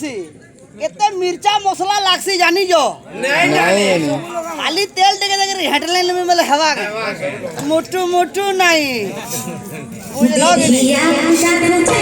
লাগছি केते मिर्चा मसला लागसी जानी जो नहीं खाली तेल देके देके हेडलाइन में मतलब हवा मोटू मोटू नहीं बुझलो कि नहीं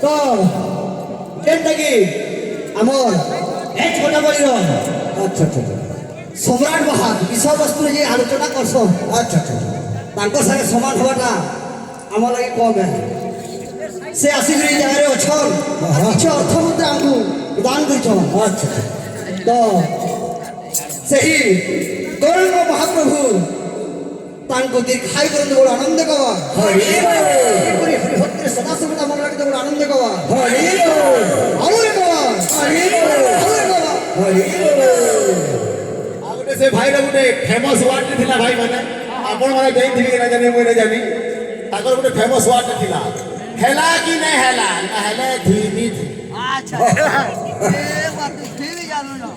तो जेंतकी आमर एच कोटा बोलिरो अच्छा अच्छा सम्राट बाहा विषय वस्तु जे आलोचना करसो अच्छा अच्छा तांको सारे समान होवाटा आम लगे कम है से आसिक जगह अछन किछ अर्थ मुद्रा हमको दान करछन अच्छा तो सही गौरव महाप्रभु तांको दीर्घाय करते बड़ आनंद गवा हरि हरि हरि सदा सर्वदा मन रखते बड़ आनंद गवा हरि और गवा हरि हरि आगटे से भाई रे गुटे फेमस वार्ड थिला भाई माने आपण माने जई थिली ना जाने मोय ना जानी ताकर गुटे फेमस वार्ड थिला हेला कि नै हेला ना हेले धीमी अच्छा ए बात ठीक जानू ना